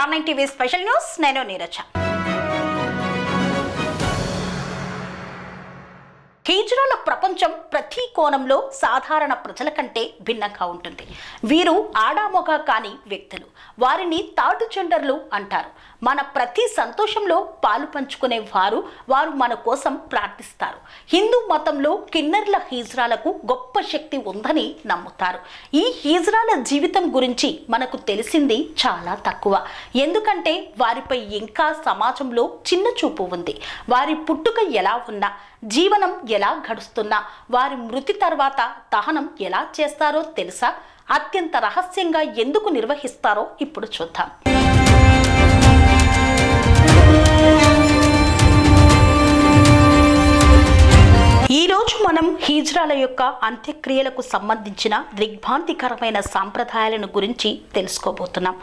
R9 TV special news నేను నీరజ. హిజ్రాల ప్రపంచం ప్రతి కోణంలో సాధారణ ప్రజల కంటే భిన్నంగా ఉంటుంది. వీరు ఆడామొగ కాని వ్యక్తులు. వారిని థర్డ్ జెండర్లు అంటారు. మన ప్రతి సంతోషంలో పాలు పంచుకునే వారు మన కోసం ప్రార్థిస్తారు. హిందూ మతంలో కిన్నెర్ల హిజ్రాలకు గొప్ప శక్తి ఉందని నమ్ముతారు. ఈ హిజ్రాల జీవితం గురించి మనకు తెలిసింది చాలా తక్కువ. ఎందుకంటే వారిపై ఇంకా సమాజంలో చిన్న చూపు ఉంది. వారి పుట్టుక ఎలా ఉన్నా, జీవనం ఎలా గడుస్తున్నా, వారి మృతి తర్వాత దహనం ఎలా చేస్తారో తెలుసా? అత్యంత రహస్యంగా ఎందుకు నిర్వహిస్తారో ఇప్పుడు చూద్దాం. ఈ రోజు మనం హిజ్రాల యొక్క అంత్యక్రియలకు సంబంధించిన దిగ్భ్రాంతికరమైన సాంప్రదాయాలను గురించి తెలుసుకోబోతున్నాం.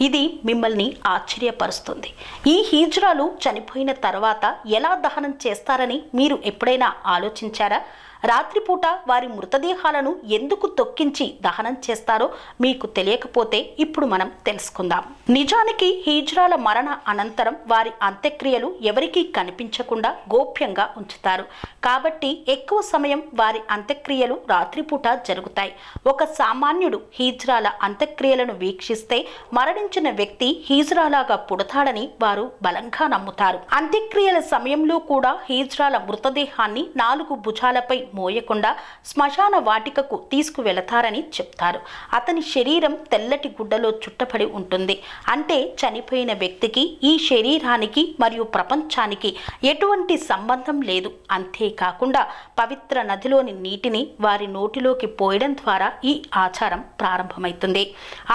ఇది మిమ్మల్ని ఆశ్చర్యపరుస్తుంది. ఈ హిజ్రాలు చనిపోయిన తర్వాత ఎలా దహనం చేస్తారని మీరు ఎప్పుడైనా ఆలోచించారా? రాత్రిపూట వారి మృతదేహాలను ఎందుకు తొక్కించి దహనం చేస్తారో మీకు తెలియకపోతే ఇప్పుడు మనం తెలుసుకుందాం. నిజానికి హిజ్రాల మరణ అనంతరం వారి అంత్యక్రియలు ఎవరికీ కనిపించకుండా గోప్యంగా ఉంచుతారు. కాబట్టి ఎక్కువ సమయం వారి అంత్యక్రియలు రాత్రిపూట జరుగుతాయి. ఒక సామాన్యుడు హిజ్రాల అంత్యక్రియలను వీక్షిస్తే మరణించిన వ్యక్తి హిజ్రాలాగా పుడతాడని వారు బలంగా నమ్ముతారు. అంత్యక్రియల సమయంలో కూడా హిజ్రాల మృతదేహాన్ని 4 భుజాలపై మోయకుండా శ్మశాన వాటికకు తీసుకువెళతారని చెప్తారు. అతని శరీరం తెల్లటి గుడ్డలో చుట్టబడి ఉంటుంది. అంటే చనిపోయిన వ్యక్తికి ఈ శరీరానికి మరియు ప్రపంచానికి ఎటువంటి సంబంధం లేదు. అంతేకాకుండా పవిత్ర నదిలోని నీటిని వారి నోటిలోకి పోయడం ద్వారా ఈ ఆచారం ప్రారంభమవుతుంది.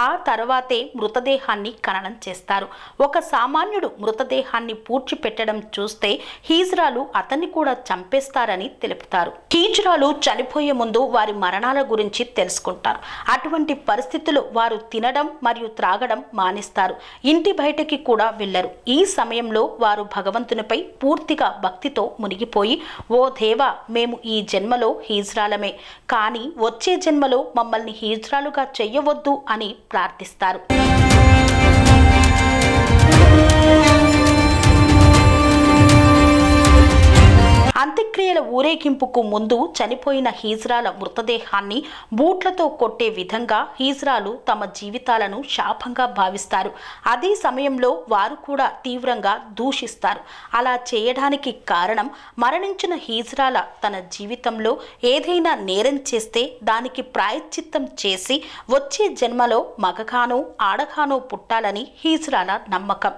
ఆ తర్వాతే మృతదేహాన్ని ఖననం చేస్తారు. ఒక సామాన్యుడు మృతదేహాన్ని పూడ్చిపెట్టడం చూస్తే హిజ్రాలు అతన్ని కూడా చంపేస్తారని తెలుపుతారు. హిజ్రాలు చనిపోయే ముందు వారి మరణాల గురించి తెలుసుకుంటారు. అటువంటి పరిస్థితుల్లో వారు తినడం మరియు త్రాగడం మానేస్తారు. ఇంటి బయటకి కూడా వెళ్ళరు. ఈ సమయంలో వారు భగవంతునిపై పూర్తిగా భక్తితో మునిగిపోయి, ఓ దేవా, మేము ఈ జన్మలో హిజ్రాలమే, కానీ వచ్చే జన్మలో మమ్మల్ని హిజ్రాలుగా చెయ్యవద్దు అని ప్రార్థిస్తారు. అంత్యక్రియల ఊరేగింపుకు ముందు చనిపోయిన హిజ్రాల మృతదేహాన్ని బూట్లతో కొట్టే విధంగా హిజ్రాలు తమ జీవితాలను శాపంగా భావిస్తారు. అదే సమయంలో వారు కూడా తీవ్రంగా దూషిస్తారు. అలా చేయడానికి కారణం, మరణించిన హిజ్రాల తన జీవితంలో ఏదైనా నేరం చేస్తే దానికి ప్రాయశ్చిత్తం చేసి వచ్చే జన్మలో మగగానో ఆడగానో పుట్టాలని హిజ్రాల నమ్మకం.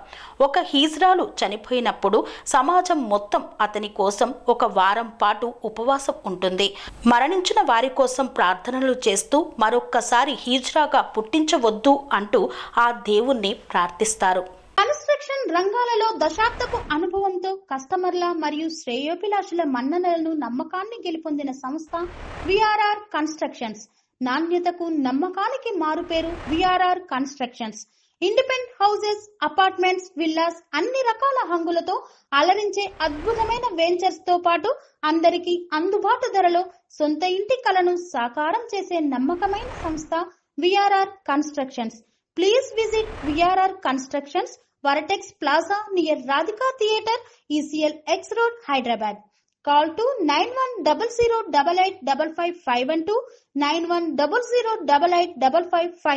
ఒక హిజ్రాలు చనిపోయినప్పుడు సమాజం మొత్తం అతని కోసం ఒక వారం పాటు ఉపవాసం ఉంటుంది. మరణించిన వారి కోసం ప్రార్థనలు చేస్తూ మరొక్కసారి హిజ్రాగా పుట్టించవద్దు అంటూ ఆ దేవుణ్ణి ప్రార్థిస్తారు. కన్స్ట్రక్షన్ రంగాలలో దశాబ్దపు అనుభవంతో కస్టమర్ల మరియు శ్రేయోభిలాషుల మన్ననలను, నమ్మకాన్ని గెలుపొందిన సంస్థ విఆర్ఆర్ కన్స్ట్రక్షన్స్. నాణ్యతకు, నమ్మకానికి మారుపేరు VRR constructions. Independent houses, apartments, villas, అన్ని రకాల హంగులతో అలరించే అద్భుతమైన వెంచర్స్ తో పాటు అందరికీ అందుబాటు ధరలో సొంత ఇంటి కలను సాకారం చేసే నమ్మకమైన సంస్థ VRR constructions. Please visit VRR constructions, వరటెక్స్ plaza near Radhika theatre, ECL X Road, Hyderabad. Call to 910088555512, 9100885555.